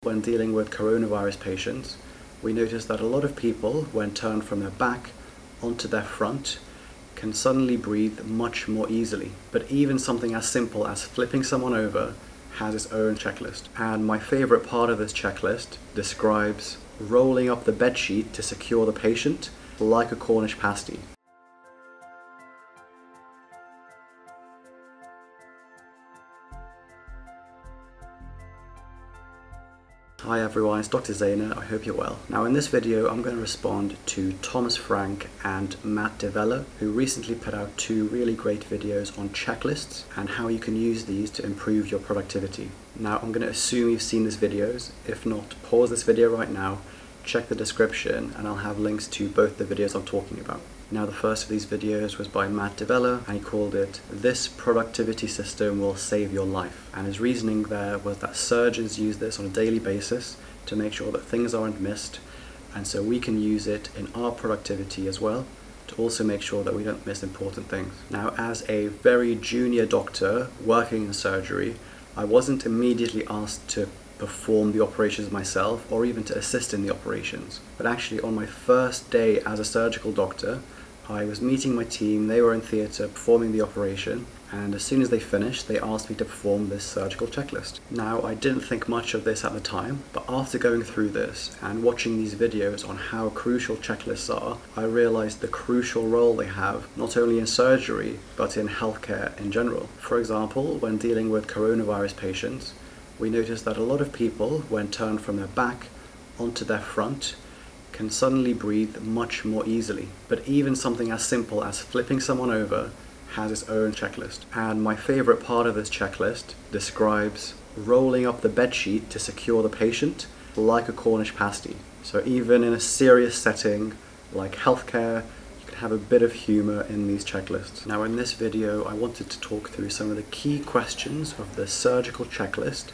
When dealing with coronavirus patients, we notice that a lot of people, when turned from their back onto their front, can suddenly breathe much more easily. But even something as simple as flipping someone over has its own checklist. And my favorite part of this checklist describes rolling up the bedsheet to secure the patient like a Cornish pasty. Hi everyone, it's Dr. Zeina, I hope you're well. Now in this video I'm going to respond to Thomas Frank and Matt Devella, who recently put out two really great videos on checklists and how you can use these to improve your productivity. Now I'm going to assume you've seen these videos. If not, pause this video right now, check the description and I'll have links to both the videos I'm talking about. Now the first of these videos was by Matt Devella and he called it "This Productivity System Will Save Your Life." And his reasoning there was that surgeons use this on a daily basis to make sure that things aren't missed, and so we can use it in our productivity as well to also make sure that we don't miss important things. Now as a very junior doctor working in surgery, I wasn't immediately asked to perform the operations myself or even to assist in the operations. But actually on my first day as a surgical doctor, I was meeting my team, they were in theatre performing the operation, and as soon as they finished they asked me to perform this surgical checklist. Now I didn't think much of this at the time, but after going through this and watching these videos on how crucial checklists are, I realised the crucial role they have not only in surgery but in healthcare in general. For example, when dealing with coronavirus patients, we notice that a lot of people, when turned from their back onto their front, can suddenly breathe much more easily. But even something as simple as flipping someone over has its own checklist. And my favorite part of this checklist describes rolling up the bedsheet to secure the patient like a Cornish pasty. So even in a serious setting like healthcare, you can have a bit of humor in these checklists. Now in this video, I wanted to talk through some of the key questions of the surgical checklist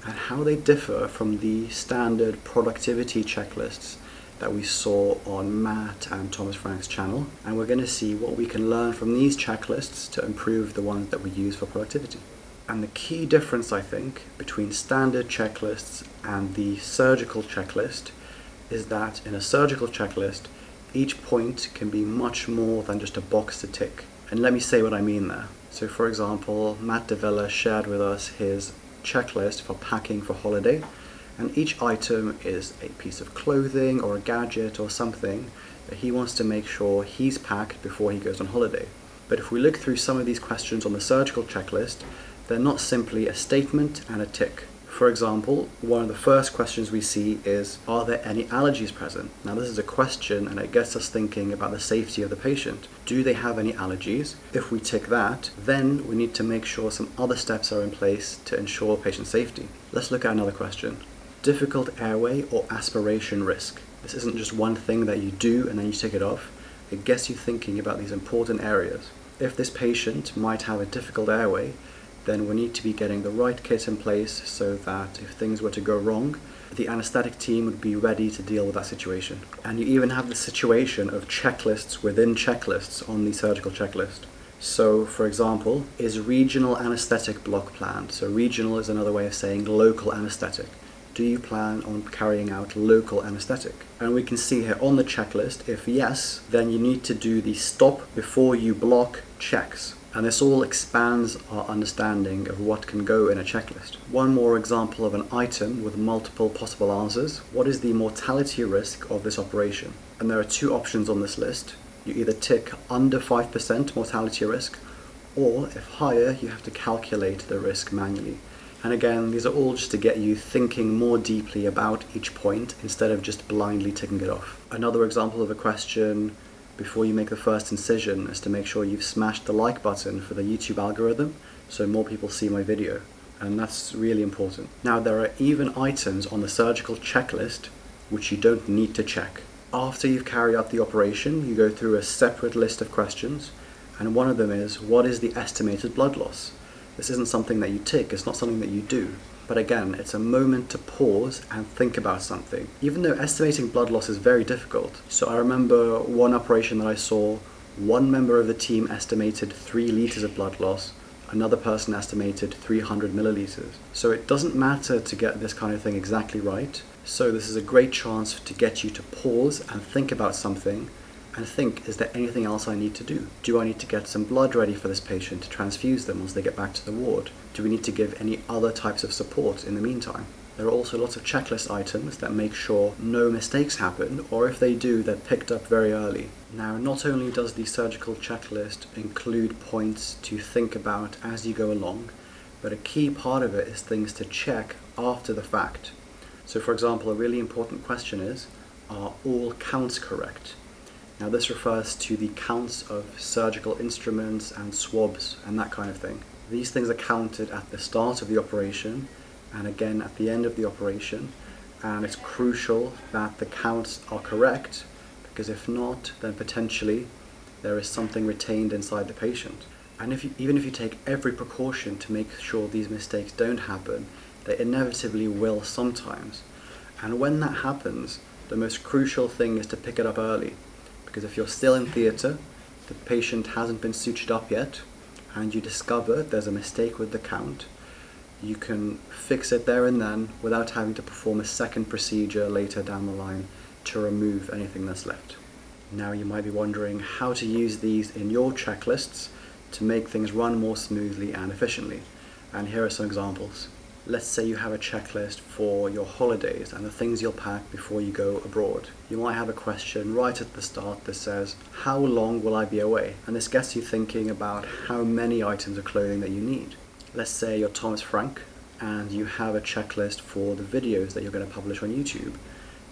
and how they differ from the standard productivity checklists that we saw on Matt and Thomas Frank's channel, and we're going to see what we can learn from these checklists to improve the ones that we use for productivity. And the key difference, I think, between standard checklists and the surgical checklist is that in a surgical checklist, each point can be much more than just a box to tick. And let me say what I mean there. So for example, Matt Devella shared with us his checklist for packing for holiday, and each item is a piece of clothing or a gadget or something that he wants to make sure he's packed before he goes on holiday. But if we look through some of these questions on the surgical checklist, they're not simply a statement and a tick. For example, one of the first questions we see is, are there any allergies present? Now this is a question and it gets us thinking about the safety of the patient. Do they have any allergies? If we tick that, then we need to make sure some other steps are in place to ensure patient safety. Let's look at another question. Difficult airway or aspiration risk. This isn't just one thing that you do and then you tick it off. It gets you thinking about these important areas. If this patient might have a difficult airway, then we need to be getting the right kit in place so that if things were to go wrong, the anesthetic team would be ready to deal with that situation. And you even have the situation of checklists within checklists on the surgical checklist. So for example, is regional anesthetic block planned? So regional is another way of saying local anesthetic. Do you plan on carrying out local anesthetic? And we can see here on the checklist, if yes, then you need to do the stop before you block checks. And this all expands our understanding of what can go in a checklist. One more example of an item with multiple possible answers. What is the mortality risk of this operation? And there are two options on this list. You either tick under 5% mortality risk, or if higher, you have to calculate the risk manually. And again, these are all just to get you thinking more deeply about each point instead of just blindly ticking it off. Another example of a question before you make the first incision is to make sure you've smashed the like button for the YouTube algorithm so more people see my video. And that's really important. Now there are even items on the surgical checklist which you don't need to check. After you've carried out the operation, you go through a separate list of questions, and one of them is, what is the estimated blood loss? This isn't something that you tick, it's not something that you do. But again, it's a moment to pause and think about something. Even though estimating blood loss is very difficult. So I remember one operation that I saw, one member of the team estimated 3 liters of blood loss, Another person estimated 300 milliliters. So it doesn't matter to get this kind of thing exactly right. So this is a great chance to get you to pause and think about something and think, is there anything else I need to do? Do I need to get some blood ready for this patient to transfuse them once they get back to the ward? Do we need to give any other types of support in the meantime? There are also lots of checklist items that make sure no mistakes happen, or if they do, they're picked up very early. Now, not only does the surgical checklist include points to think about as you go along, but a key part of it is things to check after the fact. So for example, a really important question is, are all counts correct? Now this refers to the counts of surgical instruments and swabs and that kind of thing. These things are counted at the start of the operation and again at the end of the operation, and it's crucial that the counts are correct, because if not, then potentially there is something retained inside the patient. And even if you take every precaution to make sure these mistakes don't happen, they inevitably will sometimes. And when that happens, the most crucial thing is to pick it up early, because if you're still in theatre, the patient hasn't been sutured up yet, and you discover there's a mistake with the count, you can fix it there and then without having to perform a second procedure later down the line to remove anything that's left. Now you might be wondering how to use these in your checklists to make things run more smoothly and efficiently. And here are some examples. Let's say you have a checklist for your holidays and the things you'll pack before you go abroad. You might have a question right at the start that says, how long will I be away? And this gets you thinking about how many items of clothing that you need. Let's say you're Thomas Frank and you have a checklist for the videos that you're going to publish on YouTube.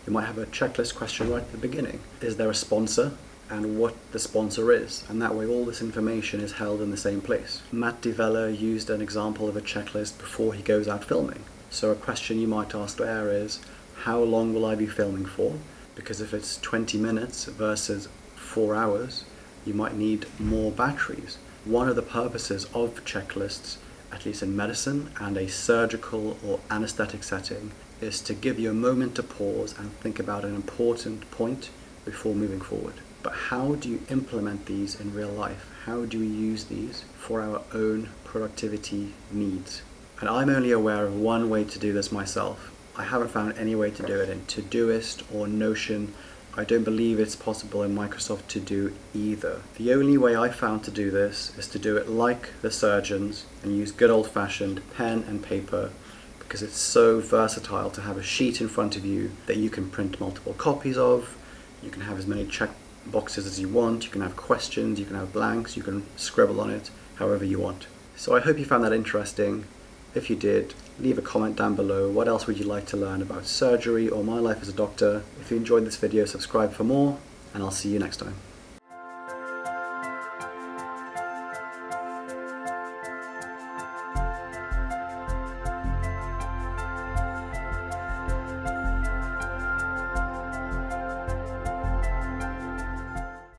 You might have a checklist question right at the beginning. Is there a sponsor? And what the sponsor is, and that way all this information is held in the same place. Matt Devella used an example of a checklist before he goes out filming. So a question you might ask there is, how long will I be filming for? Because if it's 20 minutes versus 4 hours, you might need more batteries. One of the purposes of checklists, at least in medicine and a surgical or anesthetic setting, is to give you a moment to pause and think about an important point before moving forward. But how do you implement these in real life? How do we use these for our own productivity needs? And I'm only aware of one way to do this myself. I haven't found any way to do it in Todoist or Notion. I don't believe it's possible in Microsoft to do either. The only way I found to do this is to do it like the surgeons and use good old-fashioned pen and paper, because it's so versatile to have a sheet in front of you that you can print multiple copies of. You can have as many check boxes as you want, you can have questions, you can have blanks, you can scribble on it however you want. So I hope you found that interesting. If you did, leave a comment down below. What else would you like to learn about surgery or my life as a doctor? If you enjoyed this video, subscribe for more, and I'll see you next time.